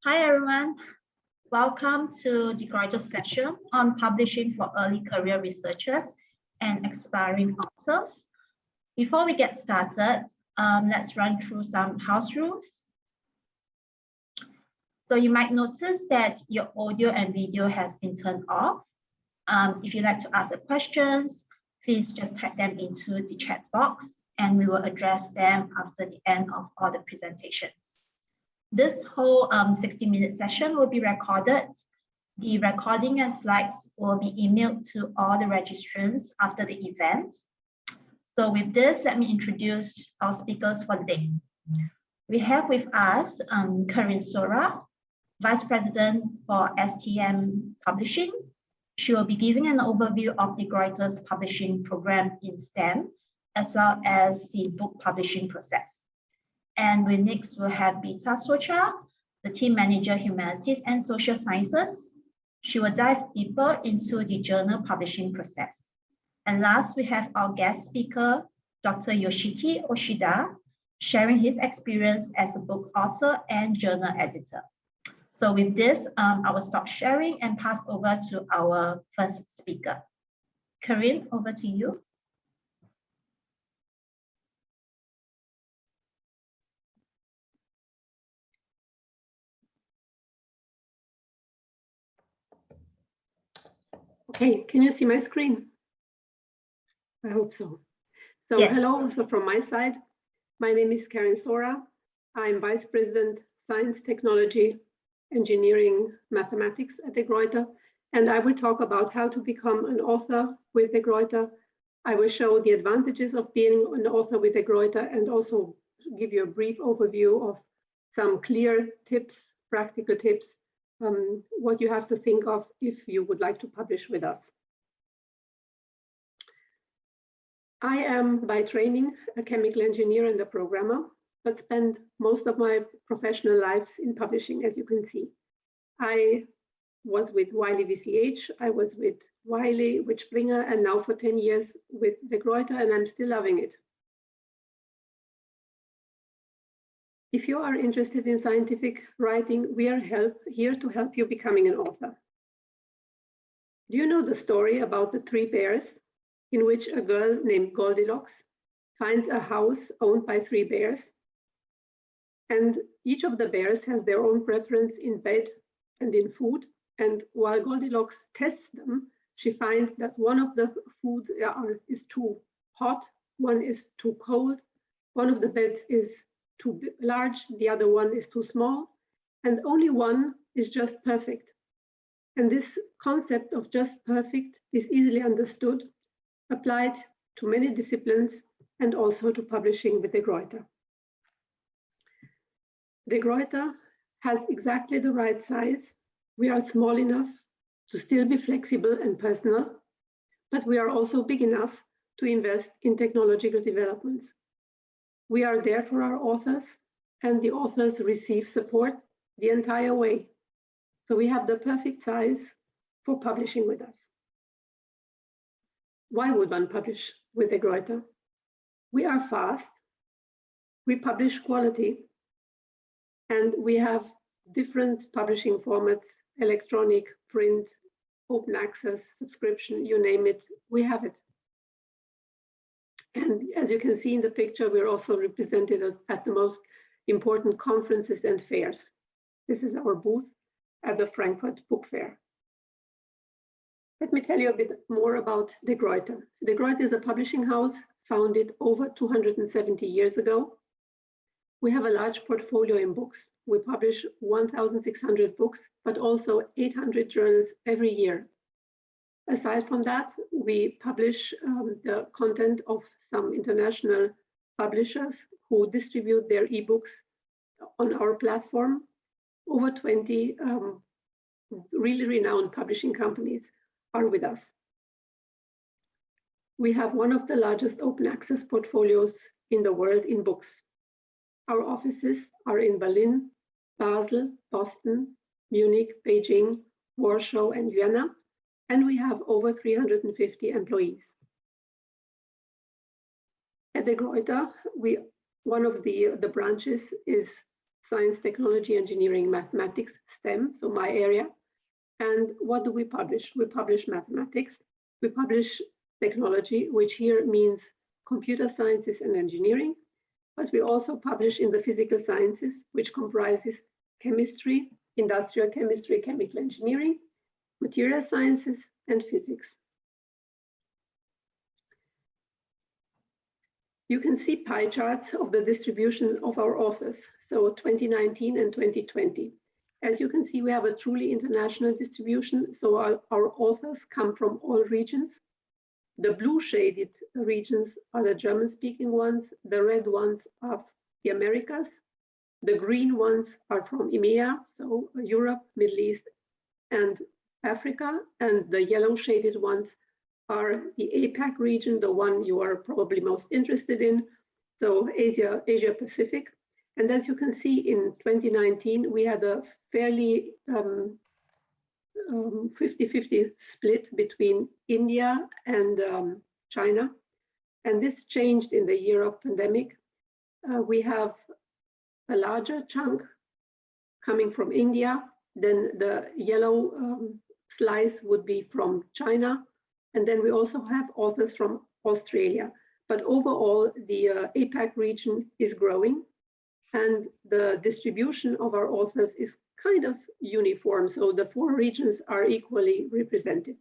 Hi everyone, welcome to the Gruyter session on publishing for early career researchers and aspiring authors. Before we get started, let's run through some house rules. So you might notice that your audio and video has been turned off. If you'd like to ask questions, please just type them into the chat box and we will address them after the end of all the presentations. This whole 60-minute session will be recorded. The recording and slides will be emailed to all the registrants after the event. So with this, let me introduce our speakers for the day. We have with us Karin Sora, Vice President for STM Publishing. She will be giving an overview of the Gruyter's publishing program in STEM, as well as the book publishing process. And we next will have Beata Socha, the Team Manager, Humanities and Social Sciences. She will dive deeper into the journal publishing process. And last, we have our guest speaker, Dr. Yoshiki Oshida, sharing his experience as a book author and journal editor. So with this, I will stop sharing and pass over to our first speaker. Karin, over to you. Okay, can you see my screen? I hope so. So yes. Hello, also from my side. My name is Karin Sora. I'm Vice President, Science, Technology, Engineering, Mathematics at the Gruyter, and I will talk about how to become an author with the Gruyter. I will show the advantages of being an author with the Gruyter and also give you a brief overview of some clear tips, practical tips, what you have to think of if you would like to publish with us. I am by training a chemical engineer and a programmer, but spend most of my professional lives in publishing, as you can see. I was with Wiley VCH, I was with Wiley, with Springer, and now for 10 years with the Gruyter, and I'm still loving it. If you are interested in scientific writing, we are here to help you becoming an author. Do you know the story about the 3 bears in which a girl named Goldilocks finds a house owned by 3 bears? And each of the bears has their own preference in bed and in food. And while Goldilocks tests them, she finds that one of the foods is too hot, one is too cold, one of the beds is too large, the other one is too small, and only one is just perfect. And this concept of just perfect is easily understood, applied to many disciplines, and also to publishing with the Gruyter. The Gruyter has exactly the right size. We are small enough to still be flexible and personal, but we are also big enough to invest in technological developments. We are there for our authors, and the authors receive support the entire way. So we have the perfect size for publishing with us. Why would one publish with the Gruyter? We are fast, we publish quality, and we have different publishing formats, electronic, print, open access, subscription, you name it, we have it. And as you can see in the picture, we're also represented at the most important conferences and fairs. This is our booth at the Frankfurt Book Fair. Let me tell you a bit more about the Gruyter. The Gruyter is a publishing house founded over 270 years ago. We have a large portfolio in books. We publish 1,600 books, but also 800 journals every year. Aside from that, we publish the content of some international publishers who distribute their ebooks on our platform. Over 20 really renowned publishing companies are with us. We have one of the largest open access portfolios in the world in books. Our offices are in Berlin, Basel, Boston, Munich, Beijing, Warsaw, and Vienna. And we have over 350 employees. At the Gruyter, one of the branches is science, technology, engineering, mathematics, STEM, so my area. And what do we publish? We publish mathematics, we publish technology, which here means computer sciences and engineering, but we also publish in the physical sciences, which comprises chemistry, industrial chemistry, chemical engineering, material sciences, and physics. You can see pie charts of the distribution of our authors, so 2019 and 2020. As you can see, we have a truly international distribution, so our authors come from all regions. The blue shaded regions are the German-speaking ones, the red ones are the Americas, the green ones are from EMEA, so Europe, Middle East, and Africa, and the yellow shaded ones are the APAC region, the one you are probably most interested in, so Asia Pacific. And as you can see, in 2019, we had a fairly 50-50 split between India and China. And this changed in the year of pandemic. We have a larger chunk coming from India, then the yellow slice would be from China, and then we also have authors from Australia. But overall, the APAC region is growing, and the distribution of our authors is kind of uniform, so the 4 regions are equally represented.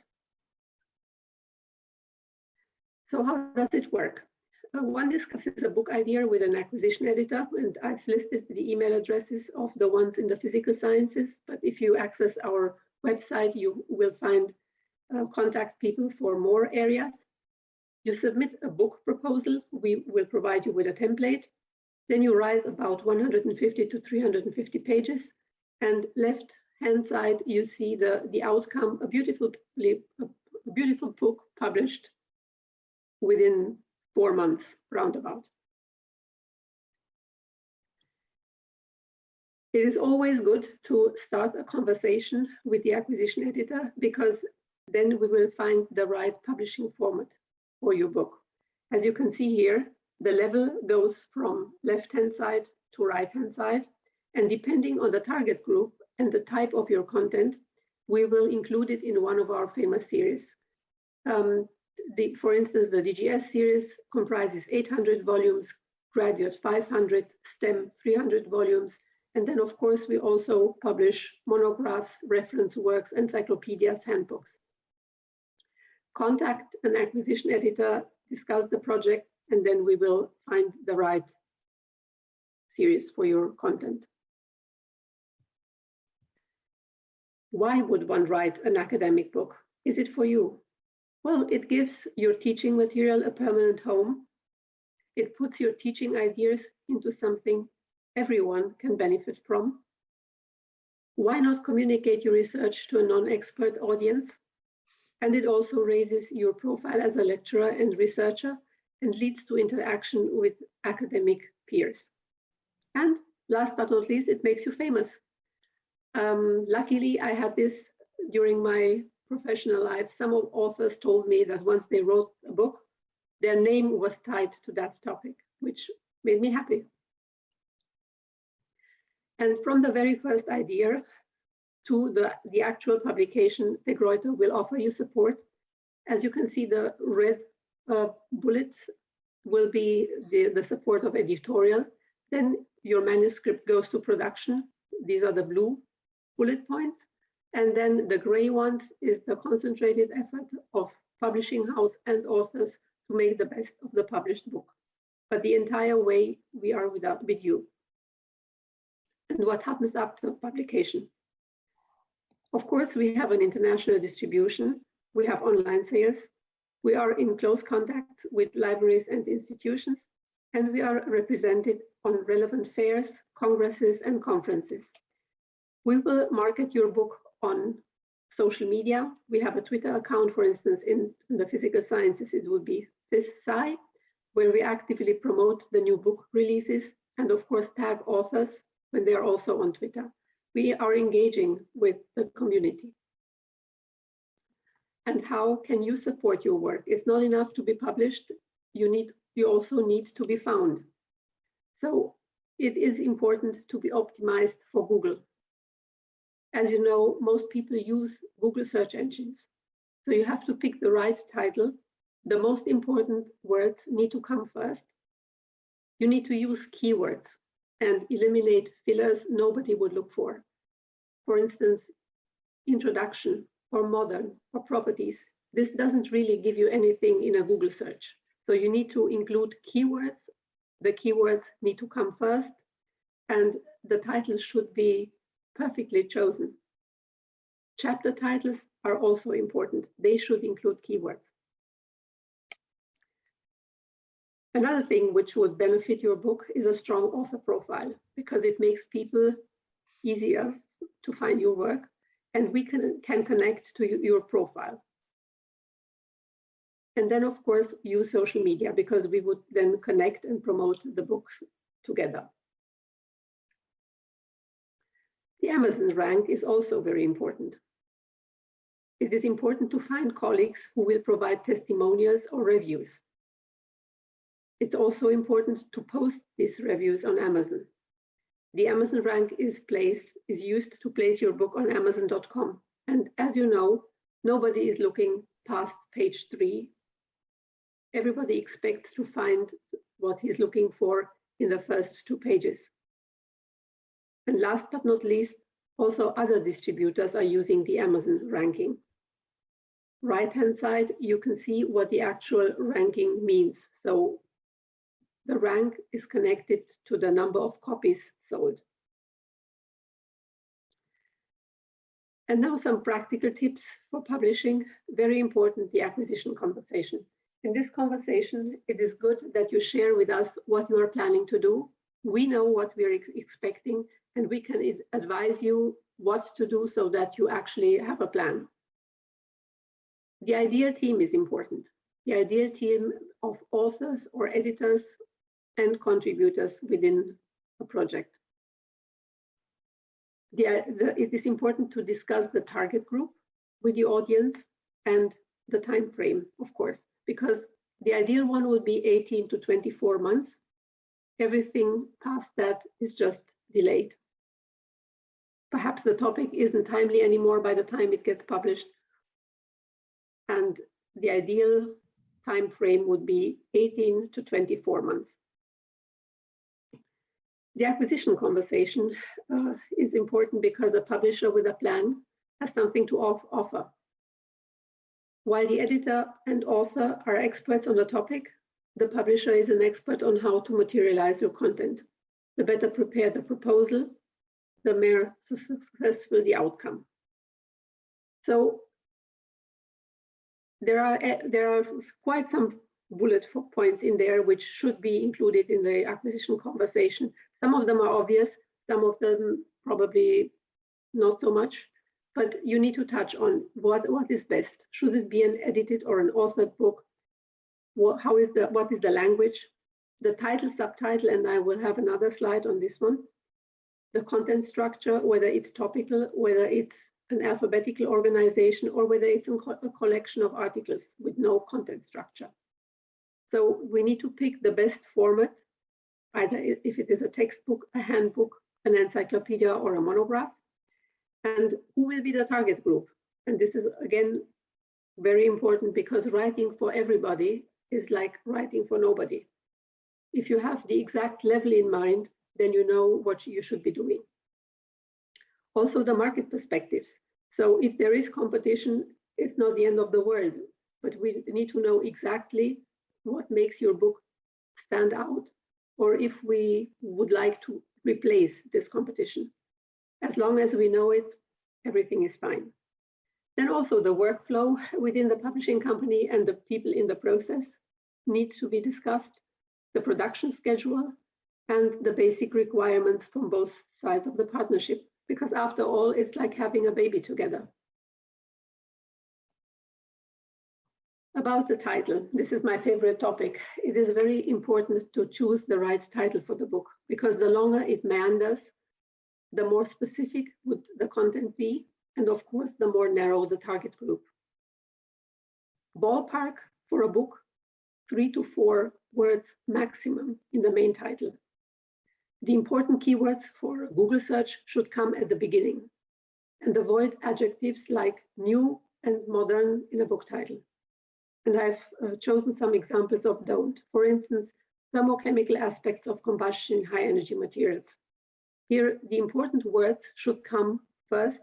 So how does it work? One discusses a book idea with an acquisition editor, and I've listed the email addresses of the ones in the physical sciences, but if you access our website, you will find contact people for more areas. You submit a book proposal, we will provide you with a template, then you write about 150 to 350 pages, and left-hand side, you see the outcome, a beautiful book published within 4 months, roundabout. It is always good to start a conversation with the acquisition editor, because then we will find the right publishing format for your book. As you can see here, the level goes from left-hand side to right-hand side, and depending on the target group and the type of your content, we will include it in one of our famous series. For instance, the DGS series comprises 800 volumes, Graduate 500, STEM 300 volumes, and then of course we also publish monographs, reference works, encyclopedias, handbooks. Contact an acquisition editor, discuss the project, and then we will find the right series for your content. Why would one write an academic book? Is it for you? Well, it gives your teaching material a permanent home. It puts your teaching ideas into something everyone can benefit from. Why not communicate your research to a non-expert audience? And it also raises your profile as a lecturer and researcher and leads to interaction with academic peers. And last but not least, it makes you famous. Luckily, I had this during my professional life. Some of authors told me that once they wrote a book, their name was tied to that topic, which made me happy. And from the very first idea to the actual publication, the Gruyter will offer you support. As you can see, the red bullets will be the support of editorial. Then your manuscript goes to production. These are the blue bullet points. And then the gray ones is the concentrated effort of publishing house and authors to make the best of the published book. But the entire way we are with you. And what happens after publication? Of course, we have an international distribution. We have online sales. We are in close contact with libraries and institutions, and we are represented on relevant fairs, congresses, and conferences. We will market your book on social media. We have a Twitter account, for instance, in the physical sciences, it would be PhysSci, where we actively promote the new book releases and of course tag authors when they are also on Twitter. We are engaging with the community. And how can you support your work? It's not enough to be published. You also need to be found. So it is important to be optimized for Google. As you know, most people use Google search engines. So you have to pick the right title. The most important words need to come first. You need to use keywords and eliminate fillers nobody would look for. For instance, introduction or modern or properties. This doesn't really give you anything in a Google search. So you need to include keywords. The keywords need to come first, and the titles should be perfectly chosen. Chapter titles are also important. They should include keywords. Another thing which would benefit your book is a strong author profile, because it makes people easier to find your work, and we can connect to your profile. And then, of course, use social media, because we would then connect and promote the books together. The Amazon rank is also very important. It is important to find colleagues who will provide testimonials or reviews. It's also important to post these reviews on Amazon. The Amazon rank is used to place your book on Amazon.com. And as you know, nobody is looking past page 3. Everybody expects to find what he's looking for in the first 2 pages. And last but not least, also other distributors are using the Amazon ranking. Right-hand side, you can see what the actual ranking means. So the rank is connected to the number of copies sold. And now some practical tips for publishing. Very important, the acquisition conversation. In this conversation, it is good that you share with us what you are planning to do. We know what we are expecting, and we can advise you what to do so that you actually have a plan. The ideal team is important. The ideal team of authors or editors and contributors within a project. It is important to discuss the target group with the audience and the time frame, of course, because the ideal one would be 18 to 24 months. Everything past that is just delayed. Perhaps the topic isn't timely anymore by the time it gets published. And the ideal time frame would be 18 to 24 months. The acquisition conversation is important because a publisher with a plan has something to offer. While the editor and author are experts on the topic, the publisher is an expert on how to materialize your content. The better prepared the proposal, the more successful the outcome. So there are quite some bullet points in there which should be included in the acquisition conversation. Some of them are obvious, some of them probably not so much, but you need to touch on what is best. Should it be an edited or an authored book? What is the language? The title, subtitle, and I will have another slide on this one. The content structure, whether it's topical, whether it's an alphabetical organization, or whether it's a collection of articles with no content structure. So we need to pick the best format, either if it is a textbook, a handbook, an encyclopedia, or a monograph. And who will be the target group? And this is, again, very important, because writing for everybody is like writing for nobody. If you have the exact level in mind, then you know what you should be doing. Also, the market perspectives. So if there is competition, it's not the end of the world, but we need to know exactly what makes your book stand out, or if we would like to replace this competition. As long as we know it, everything is fine. Then also the workflow within the publishing company and the people in the process needs to be discussed, the production schedule, and the basic requirements from both sides of the partnership, because after all, it's like having a baby together. About the title, this is my favorite topic. It is very important to choose the right title for the book, because the longer it meanders, the more specific would the content be, and of course, the more narrow the target group. Ballpark for a book, 3 to 4 words maximum in the main title. The important keywords for Google search should come at the beginning and avoid adjectives like new and modern in a book title. And I've chosen some examples of don't. For instance, thermochemical aspects of combustion in high energy materials. Here, the important words should come first.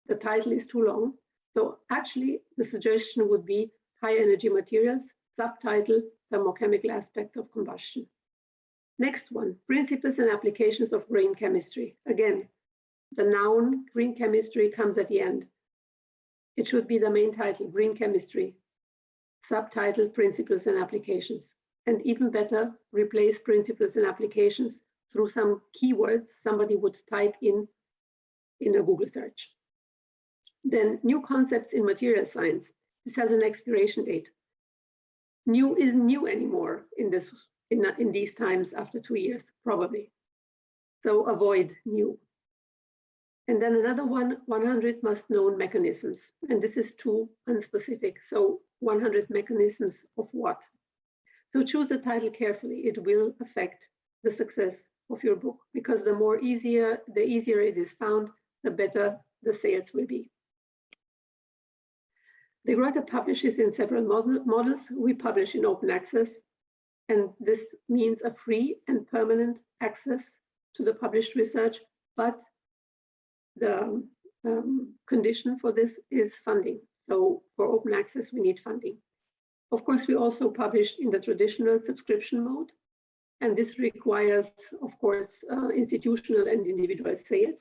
The title is too long. So actually, the suggestion would be high energy materials, subtitle, thermochemical aspects of combustion. Next one, principles and applications of green chemistry. Again, the noun green chemistry comes at the end. It should be the main title, green chemistry, subtitle, principles and applications. And even better, replace principles and applications through some keywords somebody would type in a Google search. Then new concepts in material science. This has an expiration date. New isn't new anymore in these times after 2 years, probably. So avoid new. And then another one, 100 must-known mechanisms. And this is too unspecific. So 100 mechanisms of what? So choose the title carefully. It will affect the success of your book, because the easier it is found, the better the sales will be. The Gruyter publishes in several models. We publish in open access, and this means a free and permanent access to the published research, but the condition for this is funding. So for open access, we need funding. Of course, we also publish in the traditional subscription mode, and this requires, of course, institutional and individual sales,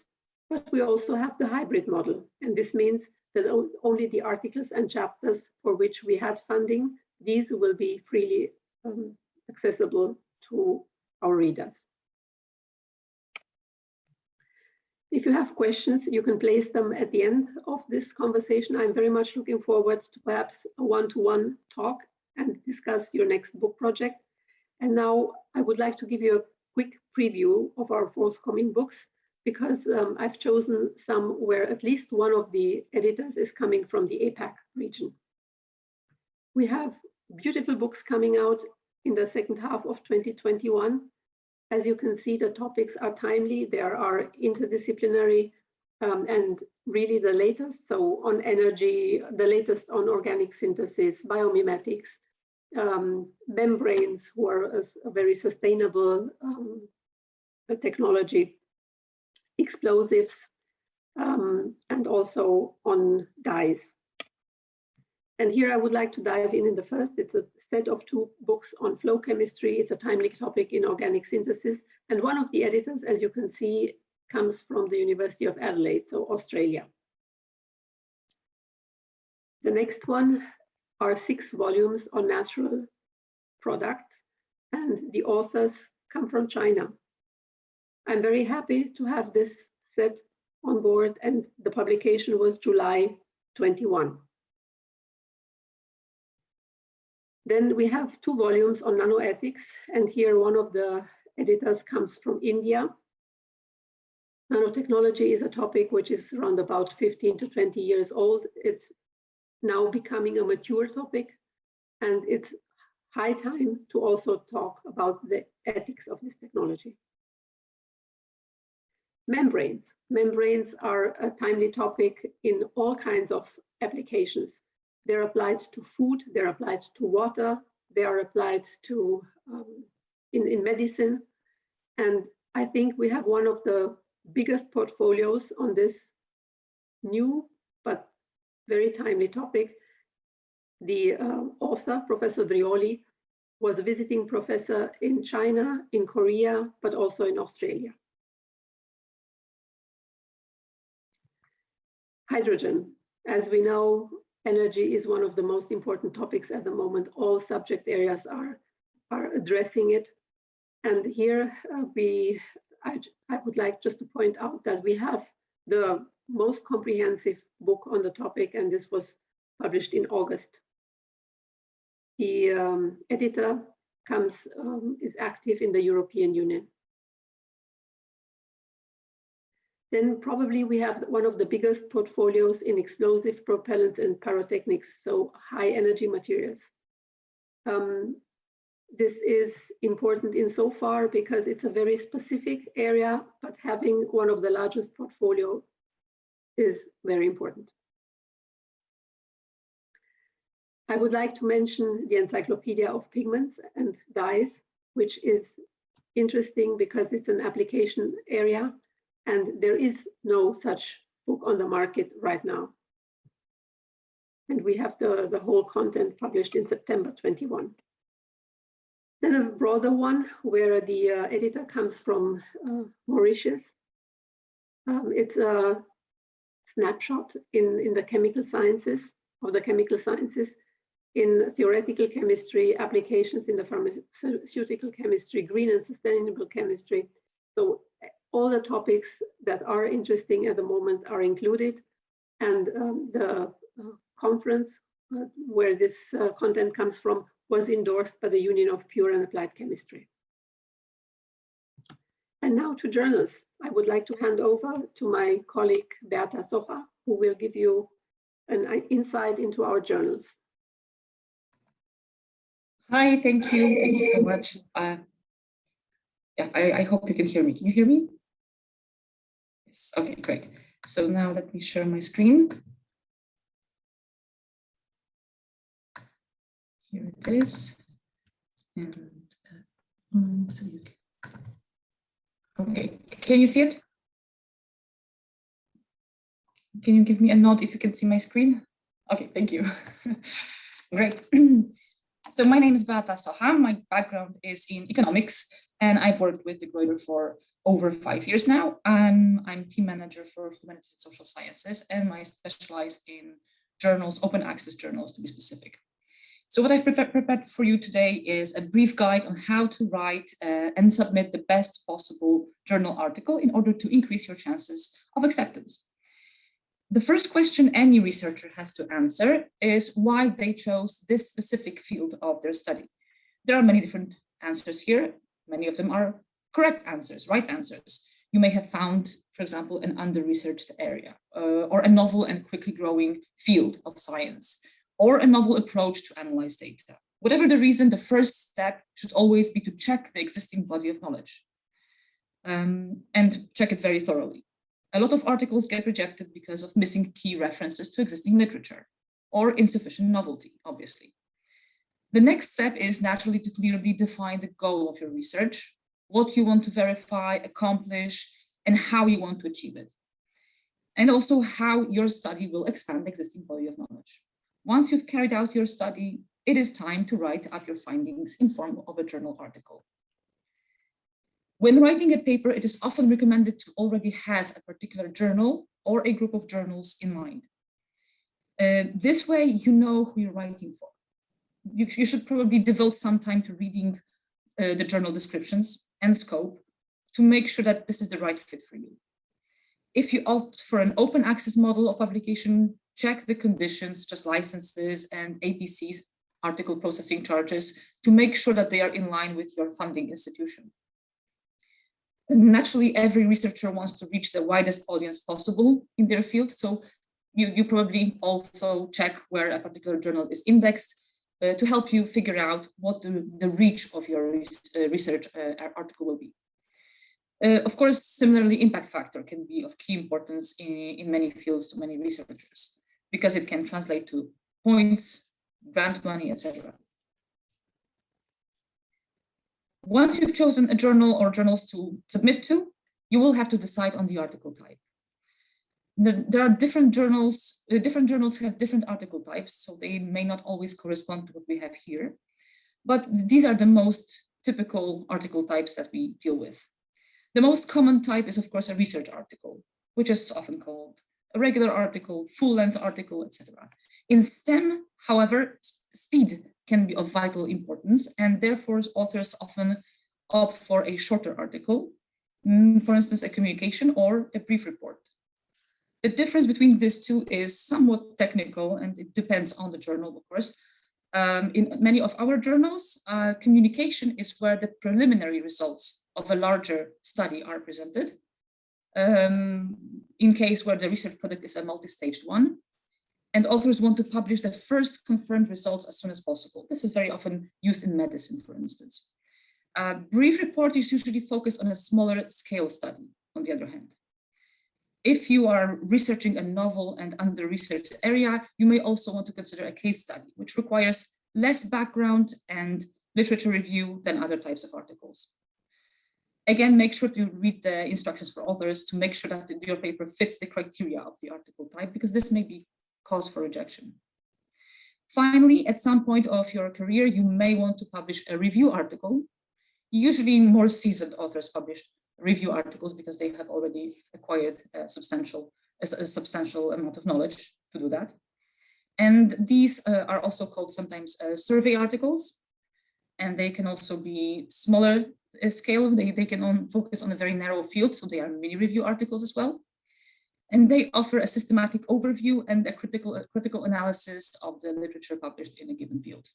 but we also have the hybrid model, and this means that only the articles and chapters for which we had funding, these will be freely accessible to our readers. If you have questions, you can place them at the end of this conversation. I'm very much looking forward to perhaps a one-to-one talk and discuss your next book project. And now I would like to give you a quick preview of our forthcoming books, because I've chosen some where at least one of the editors is coming from the APAC region. We have beautiful books coming out in the second half of 2021. As you can see, the topics are timely. There are interdisciplinary and really the latest. So on energy, the latest on organic synthesis, biomimetics, membranes, who are a very sustainable technology, explosives, and also on dyes. And here I would like to dive in the first. It's a set of 2 books on flow chemistry. It's a timely topic in organic synthesis. And one of the editors, as you can see, comes from the University of Adelaide, so Australia. The next one are 6 volumes on natural products, and the authors come from China. I'm very happy to have this set on board, and the publication was July 21. Then we have 2 volumes on nanoethics, and here one of the editors comes from India. Nanotechnology is a topic which is around about 15 to 20 years old. It's now becoming a mature topic, and it's high time to also talk about the ethics of this technology. Membranes. Membranes are a timely topic in all kinds of applications. They're applied to food, they're applied to water, they are applied to in medicine. And I think we have one of the biggest portfolios on this new but very timely topic. The author, Professor Drioli, was a visiting professor in China, in Korea, but also in Australia. Hydrogen. As we know, energy is one of the most important topics at the moment. All subject areas are addressing it. And here I would like just to point out that we have the most comprehensive book on the topic, and this was published in August. The editor is active in the European Union. Then probably we have one of the biggest portfolios in explosive propellants and pyrotechnics, so high energy materials. this is important insofar because it's a very specific area, but having one of the largest portfolio is very important. I would like to mention the Encyclopedia of Pigments and Dyes, which is interesting because it's an application area and there is no such book on the market right now. And we have the whole content published in September 21. Then a broader one where the editor comes from Mauritius. It's a snapshot in the chemical sciences, in theoretical chemistry, applications in the pharmaceutical chemistry, green and sustainable chemistry. So all the topics that are interesting at the moment are included. And the conference where this content comes from was endorsed by the Union of Pure and Applied Chemistry. And now to journals. I would like to hand over to my colleague, Beata Socha, who will give you an insight into our journals. Hi, thank you. Thank you so much. Yeah, I hope you can hear me. Can you hear me? Yes, okay, great. So now let me share my screen. Here it is. And so you can, okay, can you see it? Can you give me a nod if you can see my screen? Okay, thank you. Great. So my name is Beata Socha. My background is in economics, and I've worked with the Gruyter for over 5 years now. I'm team manager for humanities and social sciences, and I specialize in journals, open access journals to be specific. So what I've prepared for you today is a brief guide on how to write and submit the best possible journal article in order to increase your chances of acceptance. The first question any researcher has to answer is why they chose this specific field of their study. There are many different answers here. Many of them are correct answers, right answers. You may have found, for example, an under-researched area or a novel and quickly growing field of science, or a novel approach to analyze data. Whatever the reason, the first step should always be to check the existing body of knowledge and check it very thoroughly. A lot of articles get rejected because of missing key references to existing literature or insufficient novelty, obviously. The next step is naturally to clearly define the goal of your research, what you want to verify, accomplish, and how you want to achieve it. And also how your study will expand the existing body of knowledge. Once you've carried out your study, it is time to write up your findings in form of a journal article. When writing a paper, it is often recommended to already have a particular journal or a group of journals in mind. This way, you know who you're writing for. You should probably devote some time to reading the journal descriptions and scope to make sure that this is the right fit for you. If you opt for an open access model of publication, check the conditions, just licenses and APCs, article processing charges, to make sure that they are in line with your funding institution. And naturally, every researcher wants to reach the widest audience possible in their field. So you probably also check where a particular journal is indexed to help you figure out what the reach of your research article will be. Of course, similarly, impact factor can be of key importance in many fields to many researchers, because it can translate to points, grant money, etc. Once you've chosen a journal or journals to submit to, you will have to decide on the article type. There are different journals have different article types, so they may not always correspond to what we have here. But these are the most typical article types that we deal with. The most common type is, of course, a research article, which is often called a regular article, full-length article, etc. In STEM, however, speed can be of vital importance, and therefore authors often opt for a shorter article, for instance, a communication or a brief report. The difference between these two is somewhat technical, and it depends on the journal, of course. In many of our journals, communication is where the preliminary results of a larger study are presented, in case where the research product is a multi-staged one. And authors want to publish the first confirmed results as soon as possible. This is very often used in medicine, for instance. A brief report is usually focused on a smaller scale study, on the other hand. If you are researching a novel and under-researched area, you may also want to consider a case study, which requires less background and literature review than other types of articles. Again, make sure to read the instructions for authors to make sure that your paper fits the criteria of the article type, because this may be cause for rejection. Finally, at some point of your career, you may want to publish a review article. Usually more seasoned authors publish review articles because they have already acquired a substantial amount of knowledge to do that. And these are also called sometimes survey articles, and they can also be smaller scale. They can focus on a very narrow field, so they are mini review articles as well. And they offer a systematic overview and a critical analysis of the literature published in a given field.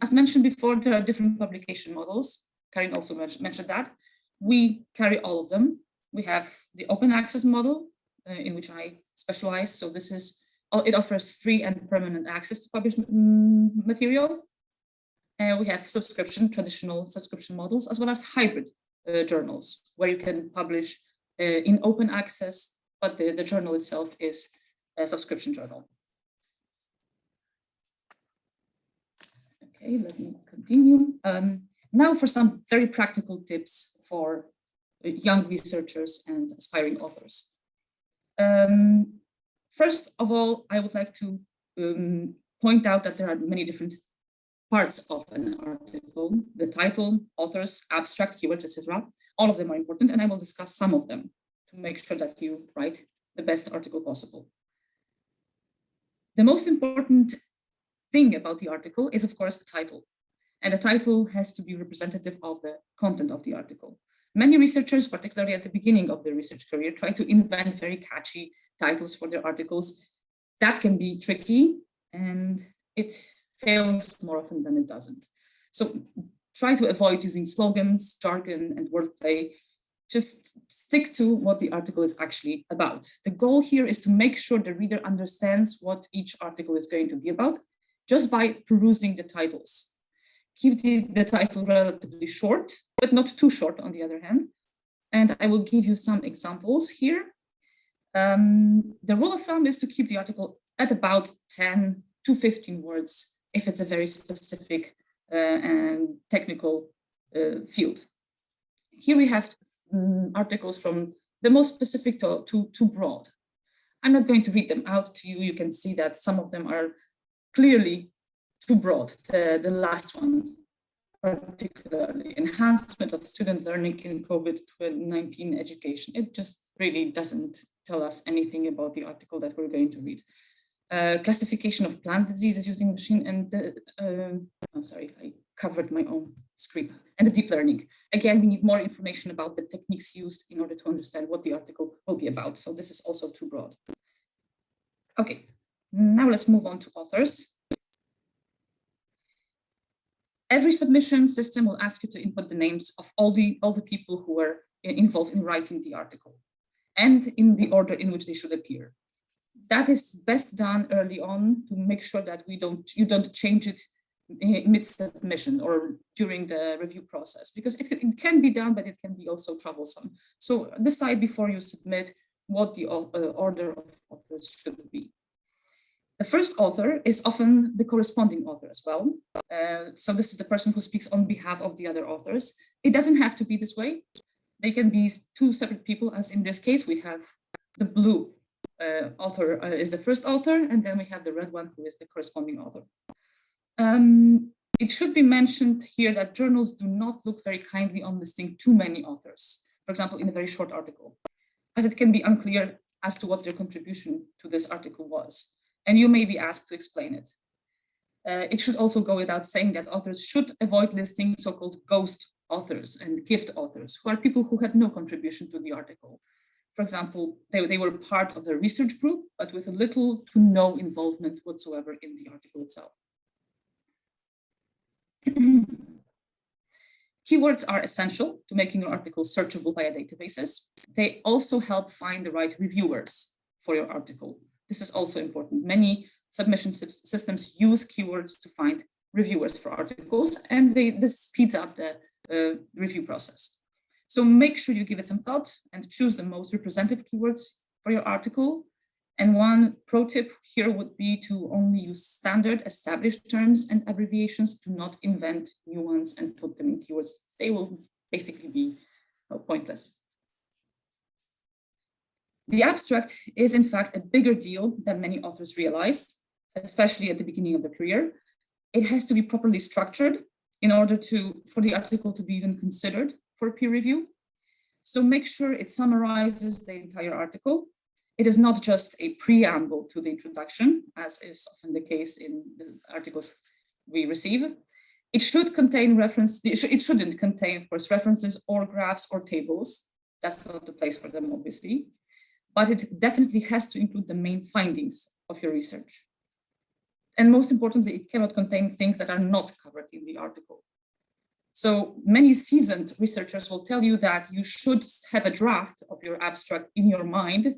As mentioned before, there are different publication models. Karin also mentioned that. We carry all of them. We have the open access model, in which I specialize. So this is, it offers free and permanent access to published material. We have traditional subscription models, as well as hybrid journals, where you can publish in open access, but the journal itself is a subscription journal. Okay, let me continue. Now for some very practical tips for young researchers and aspiring authors. First of all, I would like to point out that there are many different parts of an article: the title, authors, abstract, keywords, etc. All of them are important, and I will discuss some of them to make sure that you write the best article possible. The most important thing about the article is, of course, the title. And the title has to be representative of the content of the article. Many researchers, particularly at the beginning of their research career, try to invent very catchy titles for their articles. That can be tricky, and it fails more often than it doesn't. So try to avoid using slogans, jargon, and wordplay. Just stick to what the article is actually about. The goal here is to make sure the reader understands what each article is going to be about just by perusing the titles. Keep the title relatively short, but not too short on the other hand. And I will give you some examples here. The rule of thumb is to keep the article at about 10 to 15 words if it's a very specific and technical field. Here we have articles from the most specific to broad. I'm not going to read them out to you. You can see that some of them are clearly too broad. The last one, particularly enhancement of student learning in COVID-19 education. It just really doesn't tell us anything about the article that we're going to read. Classification of plant diseases using machine and I'm sorry, I covered my own script. And the deep learning. Again, we need more information about the techniques used in order to understand what the article will be about. So this is also too broad. Okay, now let's move on to authors. Every submission system will ask you to input the names of all the people who were involved in writing the article and in the order in which they should appear. That is best done early on to make sure that you don't change it mid-submission or during the review process, because it can be done, but it can be also troublesome. So decide before you submit what the order of authors should be. The first author is often the corresponding author as well. So this is the person who speaks on behalf of the other authors. It doesn't have to be this way. They can be two separate people, as in this case, we have the blue author is the first author, and then we have the red one who is the corresponding author. It should be mentioned here that journals do not look very kindly on listing too many authors, for example, in a very short article, as it can be unclear as to what their contribution to this article was, and you may be asked to explain it. It should also go without saying that authors should avoid listing so-called ghost authors and gift authors, who are people who had no contribution to the article. For example, they were part of a research group, but with little to no involvement whatsoever in the article itself. Keywords are essential to making your article searchable via databases. They also help find the right reviewers for your article. This is also important. Many submission systems use keywords to find reviewers for articles, and this speeds up the review process. So make sure you give it some thought and choose the most representative keywords for your article. And one pro tip here would be to only use standard established terms and abbreviations. Do not invent new ones and put them in keywords. They will basically be pointless. The abstract is in fact a bigger deal than many authors realize, especially at the beginning of their career. It has to be properly structured in order for the article to be even considered for peer review. So make sure it summarizes the entire article. It is not just a preamble to the introduction, as is often the case in the articles we receive. It should contain it shouldn't contain, of course, references or graphs or tables. That's not the place for them, obviously. But it definitely has to include the main findings of your research. And most importantly, it cannot contain things that are not covered in the article. So many seasoned researchers will tell you that you should have a draft of your abstract in your mind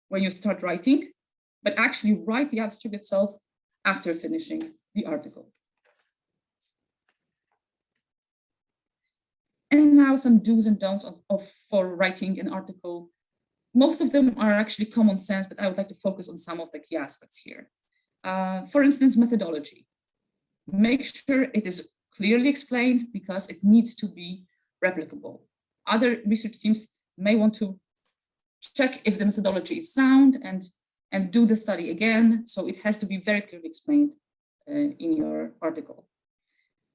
when you start writing, but actually write the abstract itself after finishing the article. And now some do's and don'ts for writing an article. Most of them are actually common sense, but I would like to focus on some of the key aspects here. For instance, methodology. Make sure it is clearly explained because it needs to be replicable. Other research teams may want to check if the methodology is sound and do the study again. So it has to be very clearly explained in your article.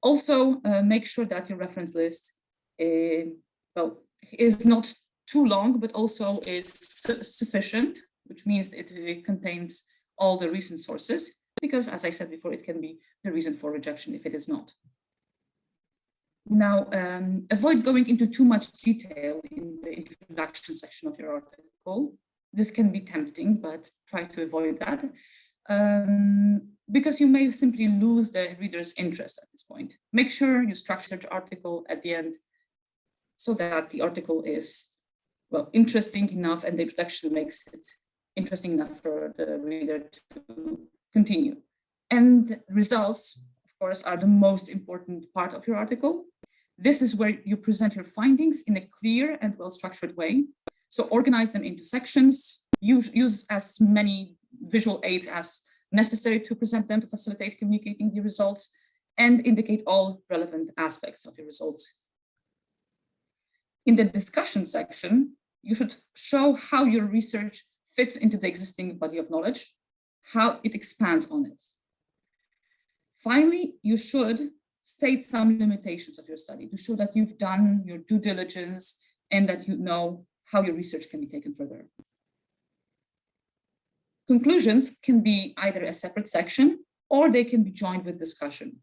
Also, make sure that your reference list is not too long, but also is sufficient, which means it contains all the recent sources, because as I said before, it can be the reason for rejection if it is not. Now, avoid going into too much detail in the introduction section of your article. This can be tempting, but try to avoid that because you may simply lose the reader's interest at this point. Make sure you structure your article at the end so that the article is, well, interesting enough and the introduction makes it interesting enough for the reader to continue. And results, of course, are the most important part of your article. This is where you present your findings in a clear and well-structured way. So organize them into sections, use as many visual aids as necessary to present them to facilitate communicating the results, and indicate all relevant aspects of your results. In the discussion section, you should show how your research fits into the existing body of knowledge, how it expands on it. Finally, you should state some limitations of your study to show that you've done your due diligence and that you know how your research can be taken further. Conclusions can be either a separate section or they can be joined with discussion,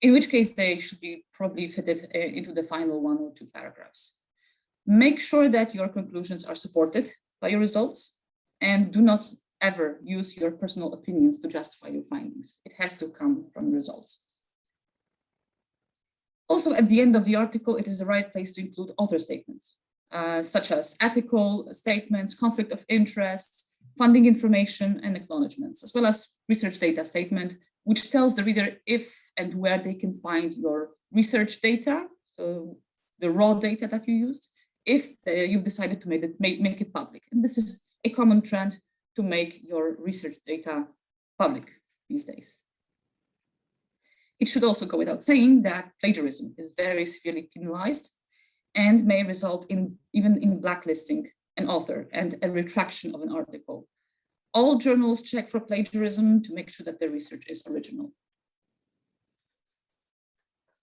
in which case they should be probably fitted into the final 1 or 2 paragraphs. Make sure that your conclusions are supported by your results and do not ever use your personal opinions to justify your findings. It has to come from results. Also, at the end of the article, it is the right place to include author statements, such as ethical statements, conflict of interest, funding information, and acknowledgements, as well as research data statement, which tells the reader if and where they can find your research data, so the raw data that you used, if you've decided to make it public. And this is a common trend to make your research data public these days. It should also go without saying that plagiarism is very severely penalized and may result in even in blacklisting an author and a retraction of an article. All journals check for plagiarism to make sure that their research is original.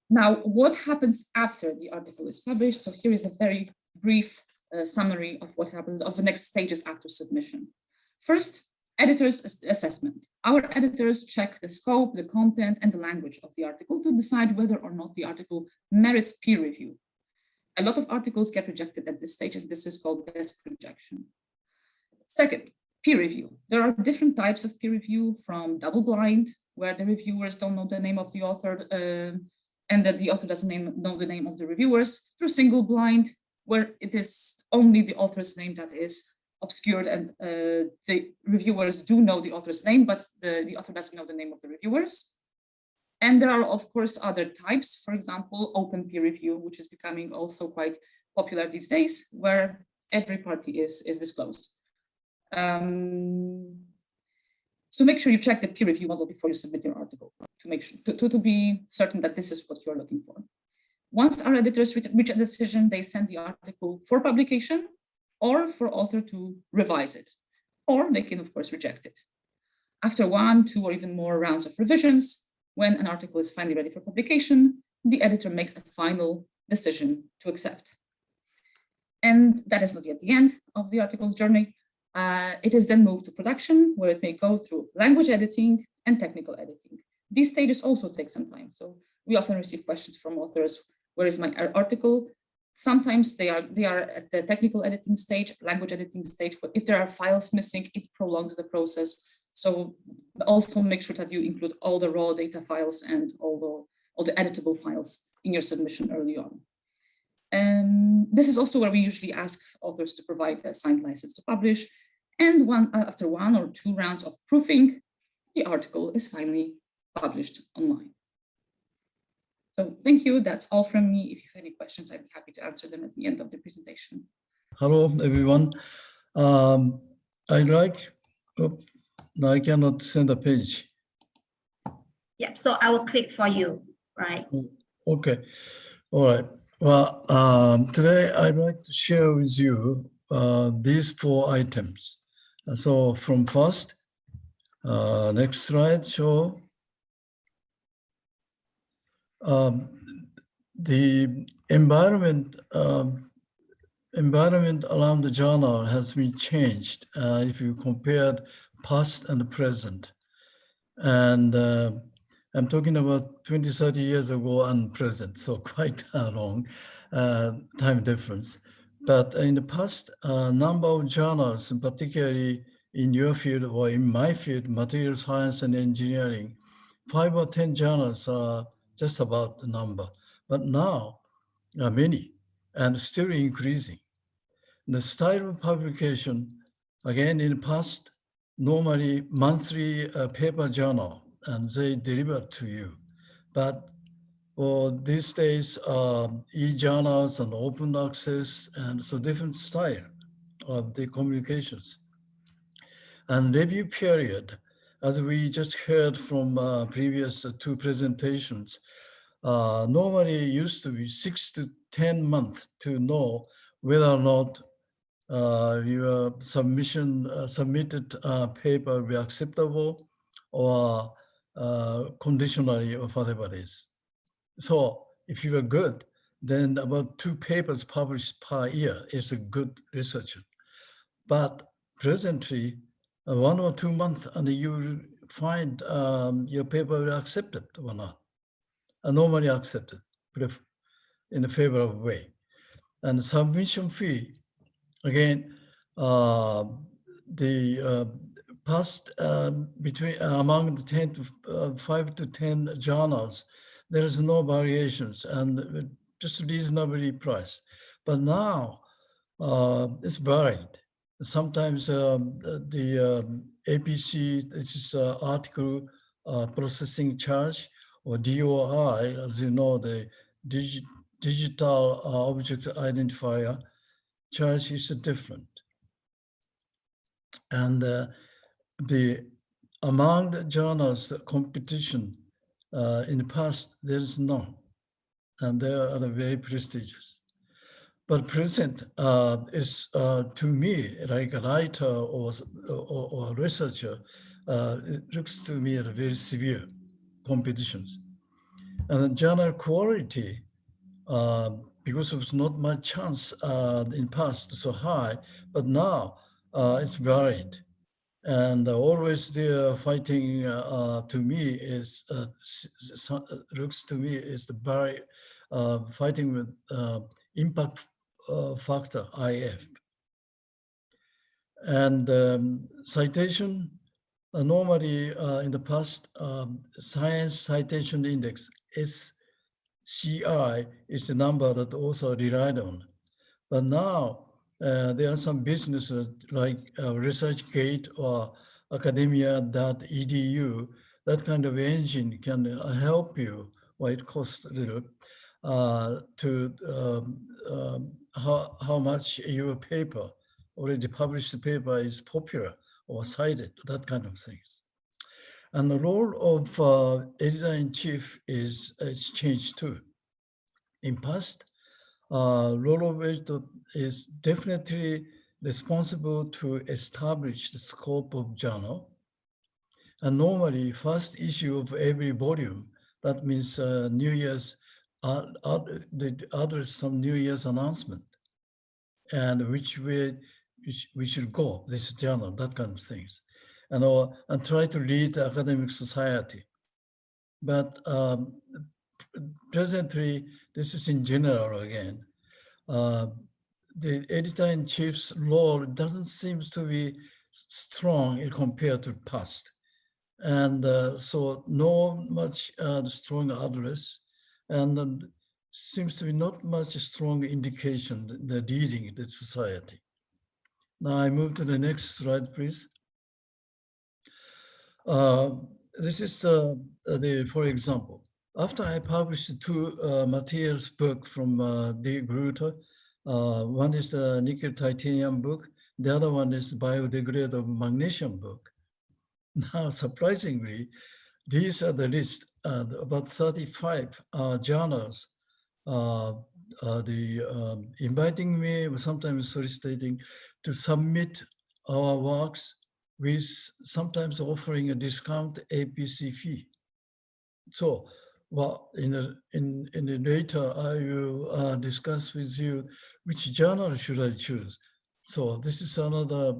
Now, what happens after the article is published? So here is a very brief summary of what happens, of the next stages after submission. First, editor's assessment. Our editors check the scope, the content, and the language of the article to decide whether or not the article merits peer review. A lot of articles get rejected at this stage, and this is called desk rejection. Second, peer review. There are different types of peer review, from double-blind, where the reviewers don't know the name of the author, and that the author doesn't know the name of the reviewers, through single-blind, where it is only the author's name that is obscured, and the reviewers do know the author's name, but the author doesn't know the name of the reviewers. And there are, of course, other types, for example, open peer review, which is becoming also quite popular these days, where every party is disclosed. So make sure you check the peer review model before you submit your article to make sure to be certain that this is what you're looking for. Once our editors reach a decision, they send the article for publication or for author to revise it, or they can, of course, reject it. After 1, 2, or even more rounds of revisions, when an article is finally ready for publication, the editor makes a final decision to accept. And that is not yet the end of the article's journey. It is then moved to production, where it may go through language editing and technical editing. These stages also take some time. So we often receive questions from authors, where is my article? Sometimes they are at the technical editing stage, language editing stage, but if there are files missing, it prolongs the process. So also make sure that you include all the raw data files and all the editable files in your submission early on. This is also where we usually ask authors to provide a signed license to publish. And after 1 or 2 rounds of proofing, the article is finally published online. So thank you. That's all from me. If you have any questions, I'd be happy to answer them at the end of the presentation. Hello, everyone. I cannot send a page. Yep, so I will click for you, right? Okay, all right. Well, today I'd like to share with you these 4 items. So from first, next slide, show. The environment around the journal has been changed if you compared past and present. And I'm talking about 20, 30 years ago and present, so quite a long time difference. But in the past, a number of journals, particularly in your field or in my field, material science and engineering, 5 or 10 journals are just about the number. But now, many, and still increasing. The style of publication, again, in the past, normally monthly paper journal, and they deliver to you. But for these days, e-journals and open access, and so different style of the communications. And review period, as we just heard from previous 2 presentations, normally used to be 6 to 10 months to know whether or not your submitted paper will be acceptable or conditionally or whatever it is. So if you are good, then about 2 papers published per year is a good researcher. But presently, 1 or 2 months and you find your paper will accepted or not. Normally accepted in a favorable way. And submission fee, again, the past among the 5 to 10 journals, there is no variations and just reasonably priced. But now it's varied. Sometimes the APC, this is article processing charge, or DOI, as you know, the digital object identifier charge is different. And among the journals competition in the past, there is none, and they are very prestigious. But present is to me like a writer or a researcher. It looks to me at a very severe competitions. And the journal quality, because of not much chance in past so high, but now it's varied. And always they're fighting to me is, looks to me is the very fighting with impact factor, IF. And citation, normally in the past, Science Citation Index, SCI, is the number that also relied on. But now, there are some businesses like ResearchGate or academia.edu. That kind of engine can help you, well, it costs a little, how much your paper, already published paper, is popular or cited, that kind of things. And the role of editor-in-chief is changed too. In past, role of editor is definitely responsible to establish the scope of journal. And normally, first issue of every volume, that means New Year's, they address some New Year's announcement and which way we should go, this journal, that kind of things. And try to lead the academic society. But presently, this is in general again. The editor-in-chief's role doesn't seem to be strong compared to past. And so no much strong address, and seems to be not much strong indication the leading the society. Now I move to the next slide, please. This is for example, after I published two materials book from the Gruyter, one is a nickel titanium book, the other one is biodegradable magnesium book. Now, surprisingly, these are the list, about 35 journals, inviting me, or sometimes soliciting to submit our works with sometimes offering a discount APC fee. So, well, in the later, I will discuss with you which journal should I choose. So this is another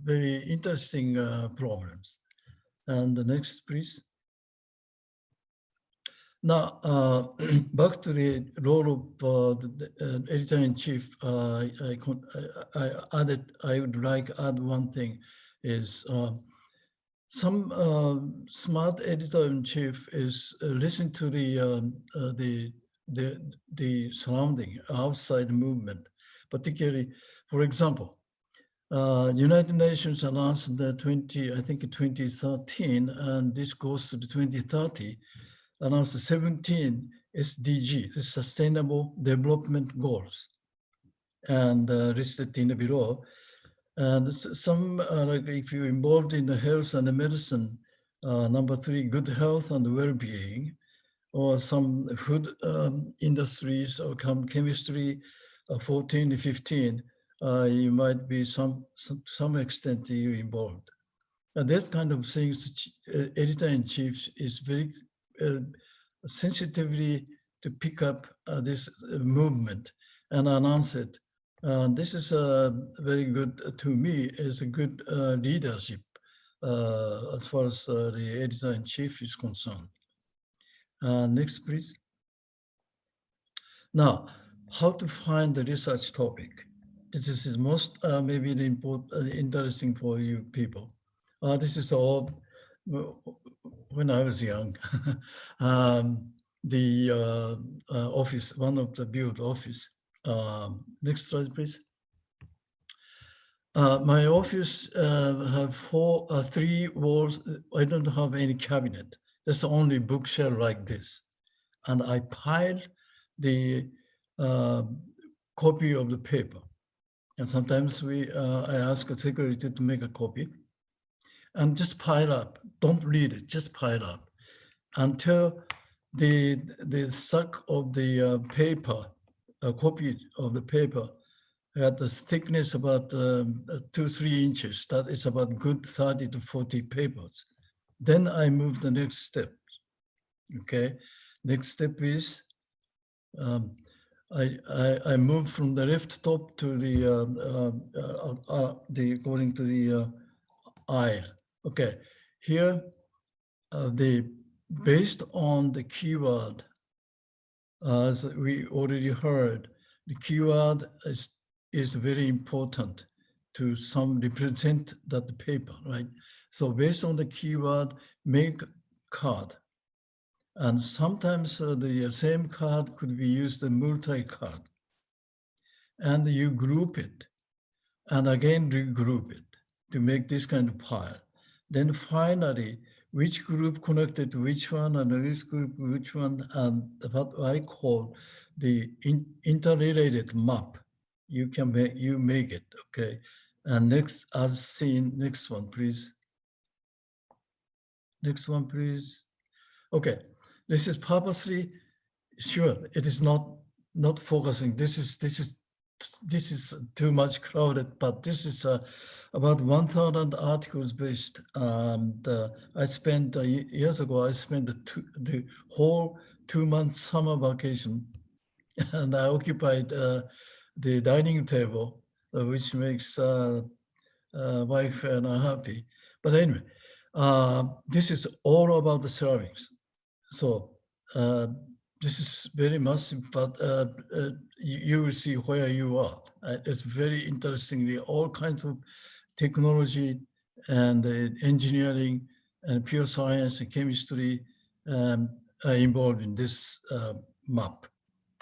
very interesting problems. And the next, please. Now, back to the role of the editor-in-chief, I would like to add one thing is some smart editor-in-chief is listen to the surrounding outside movement, particularly, for example, United Nations announced that 2013, and this goes to the 2030, announced 17 SDG, the Sustainable Development Goals, and listed in the below. And some, like if you're involved in the health and the medicine, number 3, good health and well-being, or some food industries or chemistry, 14 to 15, you might be some extent you involved. And that kind of things, editor-in-chief is very sensitively to pick up this movement and announce it. This is very good to me, is a good leadership as far as the editor-in-chief is concerned. Next, please. Now, how to find the research topic. This is most maybe the important, interesting for you people. This is all when I was young. The office, one of the build office. Next slide, please. My office have 3 walls. I don't have any cabinet. There's only bookshelf like this. And I pile the copy of the paper. And sometimes I ask a secretary to make a copy and just pile up. Don't read it, just pile up until the sack of the paper, a copy of the paper had the thickness about 2-3 inches. That is about good 30 to 40 papers. Then I move the next step. Okay, next step is I move from the left top to the according to the aisle. Okay, here based on the keyword, as we already heard, the keyword is very important to some represent that paper, right? So based on the keyword, make card. And sometimes the same card could be used a multi-card. and you group it, and again regroup it to make this kind of pile. Then finally, which group connected to which one and which group which one, and what I call the interrelated map. You can make it, okay? And next, as seen, next one, please. Next one, please. Okay, this is purposely, sure, it is not focusing. This is too much crowded, but this is about 1,000 articles based. I spent years ago, I spent the whole 2-month summer vacation, and I occupied the dining table, which makes wife and I happy. But anyway, this is all about the ceramics. So this is very massive, but you will see where you are. It's very interestingly, all kinds of technology and engineering and pure science and chemistry are involved in this map.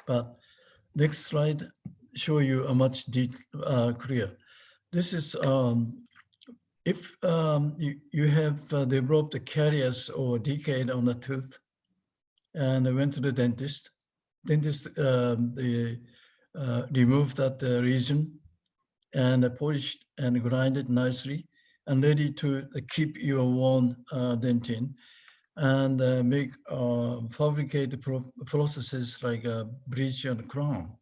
But next slide show you a much clear. This is if you have developed a caries or decay on a tooth, and I went to the dentist. Dentist they removed that region and polished and grinded nicely and ready to keep your worn dentin and fabricate processes like bridge and crown,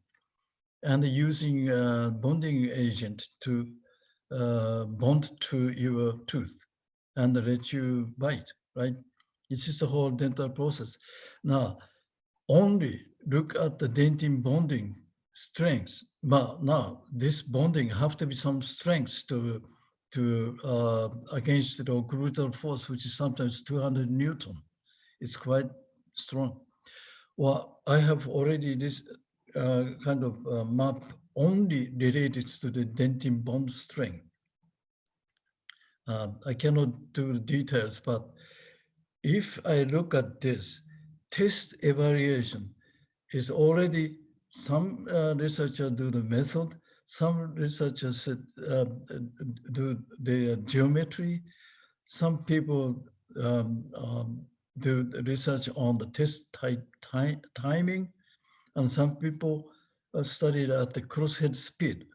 and using bonding agent to bond to your tooth and let you bite, right? It's just a whole dental process. Now, only look at the dentin bonding strengths. But now, this bonding have to be some strengths to against the occlusal force, which is sometimes 200 Newton. It's quite strong. Well, I have already this kind of map only related to the dentin bond strength. I cannot do the details, but if I look at this, test evaluation is already, some researchers do the method, some researchers do the geometry, some people do the research on the test timing, and some people studied at the crosshead speed.